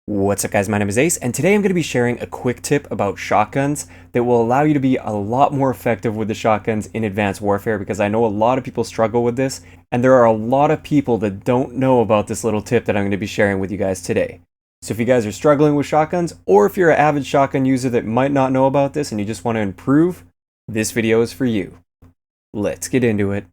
What's up guys, my name is Ace, and today I'm going to be sharing a quick tip about shotguns that will allow you to be a lot more effective with the shotguns in Advanced Warfare, because I know a lot of people struggle with this, and there are a lot of people that don't know about this little tip that I'm going to be sharing with you guys today. So if you guys are struggling with shotguns, or if you're an avid shotgun user that might not know about this and you just want to improve, this video is for you. Let's get into it.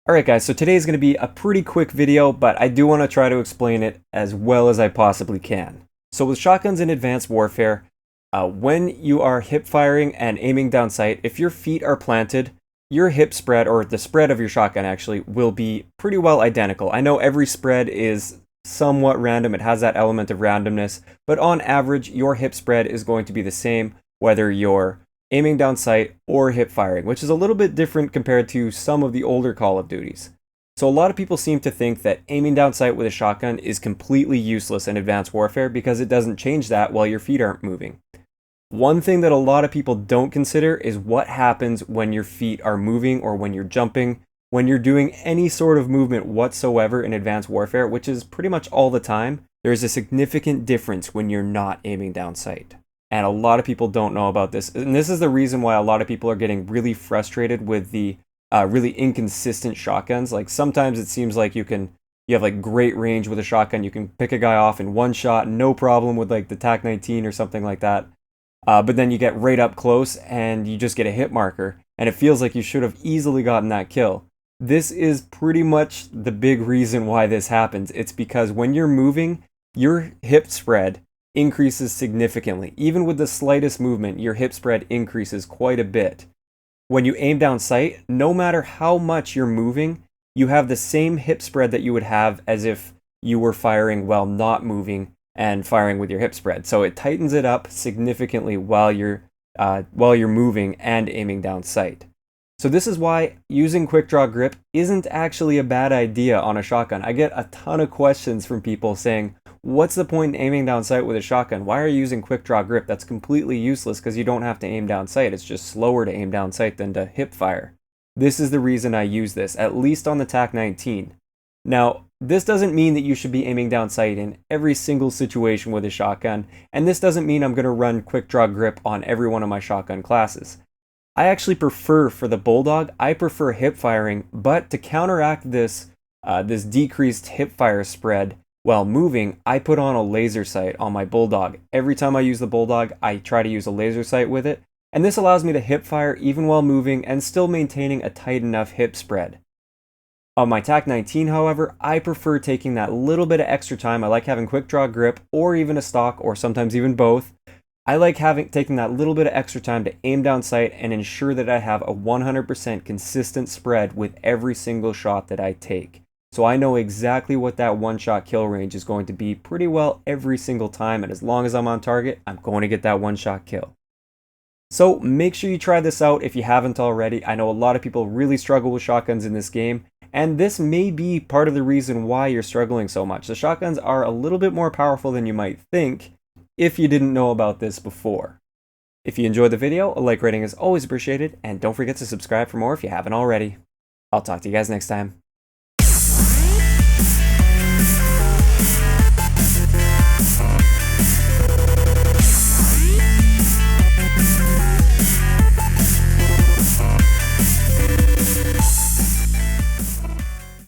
Alright guys, so today is going to be a pretty quick video, but I do want to try to explain it as well as I possibly can. So with shotguns in Advanced Warfare, when you are hip firing and aiming down sight, if your feet are planted, your hip spread, or the spread of your shotgun actually, will be pretty well identical. I know every spread is somewhat random, it has that element of randomness, but on average, your hip spread is going to be the same, whether you're aiming down sight or hip firing, which is a little bit different compared to some of the older Call of Duties. So a lot of people seem to think that aiming down sight with a shotgun is completely useless in Advanced Warfare because it doesn't change that while your feet aren't moving. One thing that a lot of people don't consider is what happens when your feet are moving, or when you're jumping, when you're doing any sort of movement whatsoever in Advanced Warfare, which is pretty much all the time. There's a significant difference when you're not aiming down sight. And a lot of people don't know about this. And this is the reason why a lot of people are getting really frustrated with the really inconsistent shotguns. Like sometimes it seems like you have like great range with a shotgun. You can pick a guy off in one shot, no problem with like the TAC-19 or something like that. But then you get right up close and you just get a hit marker. And it feels like you should have easily gotten that kill. This is pretty much the big reason why this happens. It's because when you're moving, your hip spread increases significantly. Even with the slightest movement, your hip spread increases quite a bit. When you aim down sight, no matter how much you're moving, you have the same hip spread that you would have as if you were firing while not moving and firing with your hip spread. So it tightens it up significantly while you're moving and aiming down sight. So this is why using quick draw grip isn't actually a bad idea on a shotgun. I get a ton of questions from people saying, what's the point in aiming down sight with a shotgun? Why are you using quick draw grip? That's completely useless because you don't have to aim down sight. It's just slower to aim down sight than to hip fire. This is the reason I use this, at least on the TAC-19. Now, this doesn't mean that you should be aiming down sight in every single situation with a shotgun, and this doesn't mean I'm going to run quick draw grip on every one of my shotgun classes. I actually prefer, for the Bulldog, I prefer hip firing, but to counteract this decreased hip fire spread while moving, I put on a laser sight on my Bulldog. Every time I use the Bulldog, I try to use a laser sight with it, and this allows me to hip fire even while moving and still maintaining a tight enough hip spread. On my TAC-19, however, I prefer taking that little bit of extra time. I like having quick draw grip, or even a stock, or sometimes even both. I like taking that little bit of extra time to aim down sight and ensure that I have a 100% consistent spread with every single shot that I take. So I know exactly what that one-shot kill range is going to be pretty well every single time, and as long as I'm on target, I'm going to get that one-shot kill. So make sure you try this out if you haven't already. I know a lot of people really struggle with shotguns in this game, and this may be part of the reason why you're struggling so much. The shotguns are a little bit more powerful than you might think if you didn't know about this before. If you enjoyed the video, a like rating is always appreciated, and don't forget to subscribe for more if you haven't already. I'll talk to you guys next time.